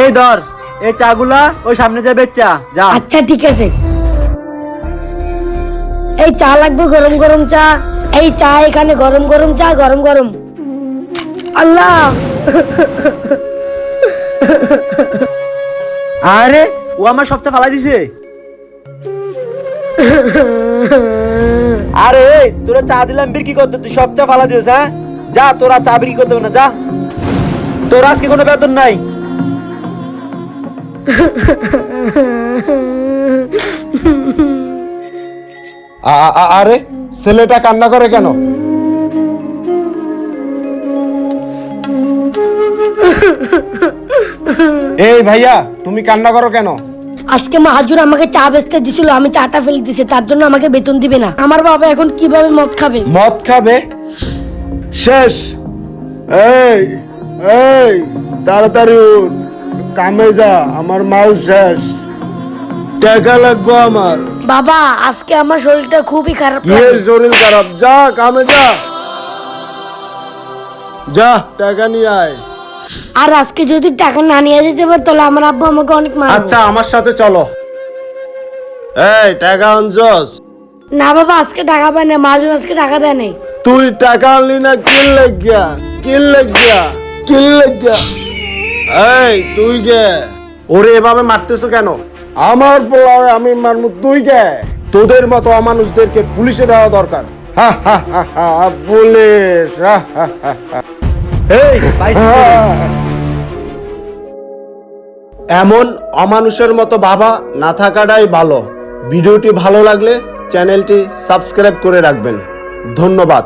এই ধর, এই চাগুলা ওই সামনে যাবে চা যা। আচ্ছা ঠিক আছে। এই চা লাগবে গরম গরম চা। এই চা এখানে গরম গরম চা, গরম গরম। আল্লাহ, আরে ও আমার সব চা ফালাই দিছে। আরে এই তোরা চা দিলাম বিক্রি করতে, তুই সব চা ফালা দিস? হ্যাঁ যা, তোরা চা বিক্রি করতে হবে না, যা। তোর আজকে কোনো বেতন নাই। আরে ছেলেটা কান্না করে কেন? এই ভাইয়া, তুমি কান্না করো কেন? আজকে মাহাজুর আমাকে চা বেচতে দিছিল, আমি চাটা ফেলে দিছি, তার জন্য আমাকে বেতন দিবে না। আমার বাবা এখন কিভাবে মদ খাবে? মদ খাবে? শেষ। এই এই তাড়াতাড়ি উঠ, কামে যা, আমার মাল শেষ। টাকা লাগবে আমার। বাবা আজকে আমার শরীরটা খুবই খারাপ কি এর শরীর খারাপ? যা কামে যা, যা টাকা নিয়ে আয়। আর আজকে যদি টাকা না নিয়ে যেতে পারে তাহলে আমার আব্বু আমাকে অনেক মারবে। আচ্ছা আমার সাথে চলো। এই টাকা আনছস? না বাবা, আজকে টাকা পায় না, মাহাজুর আজকে টাকা দেয় নাই। তুই টাকা আনলি না কিল লাগিয়া? কিল লাগিয়া? কিল লাগিয়া? এই তুই কে ওরে এভাবে মারতেছো কেন? আমার পোলারে আমি মারমু, তুই কে? তোদের মতো অমানুষদেরকে পুলিশে দেওয়া দরকার। হা হা হা হা, পুলিশ। হা হা হা হা। এই পাইছি তো। এমন অমানুষের মতো বাবা না থাকাটাই ভালো। ভিডিওটি ভালো লাগলে চ্যানেলটি সাবস্ক্রাইব করে রাখবেন। ধন্যবাদ।